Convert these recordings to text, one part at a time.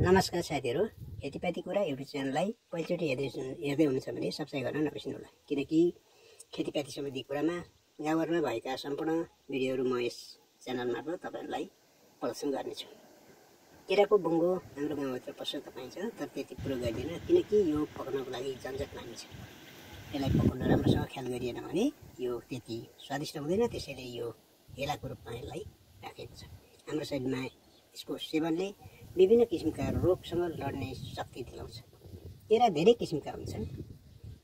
नमस्कार साथीहरु, खेतीपाती कुरा युट्युब च्यानललाई पहिलोचोटि हेर्दै हुनुहुन्छ भने सब्स्क्राइब गर्न नबिर्सनु होला, किनकि खेतीपाती सम्बन्धी कुरामा गाउँघरमा भएका सम्पूर्ण भिडियोहरु म यस च्यानल मार्फत तपाईहरुलाई प्रदर्शन गर्नेछु। केराको बुङ्गो हाम्रो गाउँभित्र प्रशस्त पाइन्छ, तर त्यति प्रयोग गर्दैन किनकि यो पकाउनको लागि झन्झट मानिन्छ। यसलाई पकाउन राम्रोसँग ख्याल गरिएन भने यो त्यति स्वादिष्ट हुँदैन, त्यसैले यो हेलाको रूपमा यसलाई राखेको छ। हाम्रो शरीरमा यसको सेवनले विभिन्न किसिमका रोगसँग लड्ने शक्ति दिलाउँछ। केरा धेरै किसिमका हुन्छन्,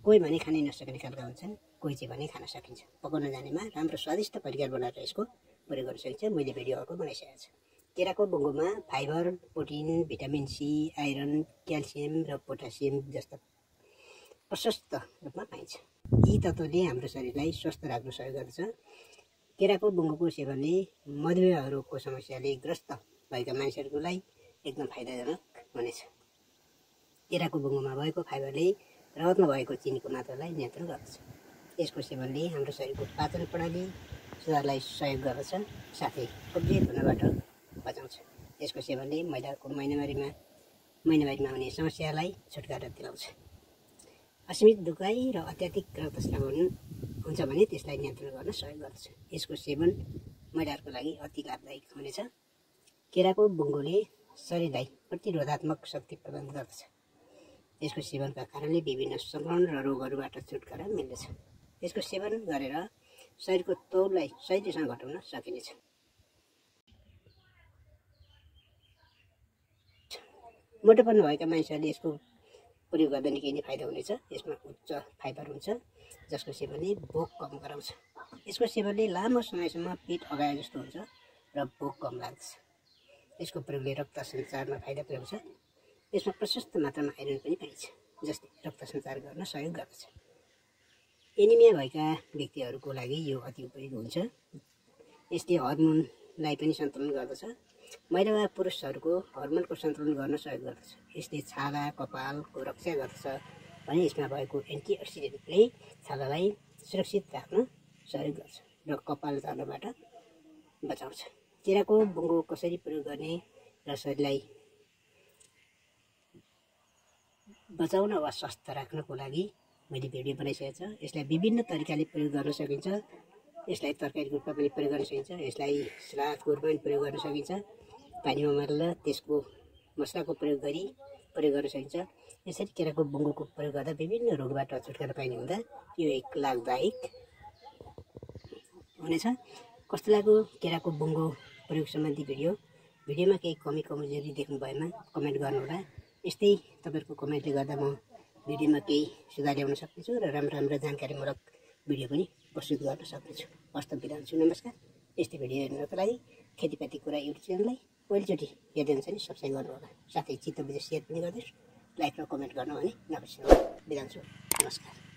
कोही भने खानै नसक्ने खालका हुन्छन्, कोही चाहिँ भने खान सकिन्छ। पकाउन जानेमा राम्रो स्वादिष्ट परिकार बनाएर यसको प्रयोग गर्न सकिन्छ। मैले भिडियो अर्को बनाइसकेको छु। केराको बुङ्गोमा fibre, protein, vitamin C, iron, calcium र पोटासियम जस्ता प्रशस्त रूपमा पाइन्छ। यी तत्त्वले हाम्रो शरीरलाई स्वस्थ राख्न सहयोग गर्दछ। केराको बुङ्गोको सेवनले मधुमेह रोगको समस्याले ग्रस्त भएका मानिसहरूको लागि एकदम फाइदाजनक हुनेछ। केराको बुङ्गोमा भएको फाइबरले रगतमा भएको चिनीको मात्रालाई नियन्त्रण गर्दछ। यसको सेवनले हाम्रो शरीरको पाचन प्रणाली सुधारलाई सहयोग गर्दछ, साथै कब्जियत हुनबाट बचाउँछ। यसको सेवनले महिलाको महिनावारीमा हुने समस्यालाई छुटकारा दिलाउँछ। असीमित दुखाइ र अत्याधिक रक्तस्राव हुन्छ भने त्यसलाई नियन्त्रण गर्न सहयोग गर्दछ। यसको सेवन महिलाहरूको लागि अति लाभदायक हुनेछ। केराको बुङ्गोले शरीरलाई प्रतिरोधात्मक शक्ति प्रदान गर्दछ। यसको सेवनका कारणले विभिन्न संक्रमण र रोगहरूबाट छुटकारा मिल्दछ। यसको सेवन गरेर शरीरको तौललाई सजिलैसँग घटाउन सकिनेछ। मोटोपन भएका मानिसहरूले यसको प्रयोग गर्दा निकै नै फाइदा हुनेछ। यसमा उच्च फाइबर हुन्छ, जसको सेवनले भोक कम गराउँछ। यसको सेवनले लामो समयसम्म पेट अगाए जस्तो हुन्छ र भोक कम लाग्छ। यसको प्रयोगले रक्त सञ्चारमा फाइदा पुर्याउँछ। यसमा प्रशस्त मात्रामा आइरन पनि पाइन्छ, जसले रक्त सञ्चार गर्न सहयोग गर्दछ। एनिमिया भएका व्यक्तिहरूको लागि यो अति उपयोगी हुन्छ। यसले हर्मोनलाई पनि सन्तुलन गर्दछ। महिला वा पुरुषहरूको हर्मोनको सन्तुलन गर्न सहयोग गर्दछ। यसले छाला, कपालको रक्षा गर्दछ भने यसमा भएको एन्टिअक्सिडेन्टले छालालाई सुरक्षित राख्न सहयोग गर्छ र कपाल झर्नबाट बचाउँछ। केराको बुङ्गो कसरी प्रयोग गर्ने र शरीरलाई बचाउन वा स्वस्थ राख्नको लागि मैले भिडियो बनाइसकेको छु। यसलाई विभिन्न तरिकाले प्रयोग गर्न सकिन्छ। यसलाई तरकारीको रूपमा पनि प्रयोग गर्न सकिन्छ। यसलाई सलादको रूपमा पनि प्रयोग गर्न सकिन्छ। पानीमा उमालेर त्यसको मसलाको प्रयोग गर्न सकिन्छ। यसरी केराको बुङ्गोको प्रयोग गर्दा विभिन्न रोगबाट छुटकारा पाइने हुँदा यो एक लाभदायक हुनेछ। कस्तो लाग्यो केराको बुङ्गो प्रयोग सम्बन्धी भिडियोमा केही कमी कमजोरी देख्नु भएमा कमेन्ट गर्नुहोला। यस्तै तपाईँहरूको कमेन्टले गर्दा म भिडियोमा केही सुधार ल्याउन सक्नेछु र राम्रो जानकारीमूलक भिडियो पनि प्रस्तुत गर्न सक्नेछु। हस्त बिदा हुन्छु। नमस्कार। यस्तै भिडियो हेर्नको लागि खेतीपाती कुरा युट्युब च्यानललाई पहिलोचोटि हेर्दै हुन्छ भने सब्स्क्राइब गर्नुहोला, साथै चित्त बुझेर सेयर पनि गरिदिनुहोस्। लाइक र कमेन्ट गर्न भने नबिर्सनु। बिदा हुन्छु। नमस्कार।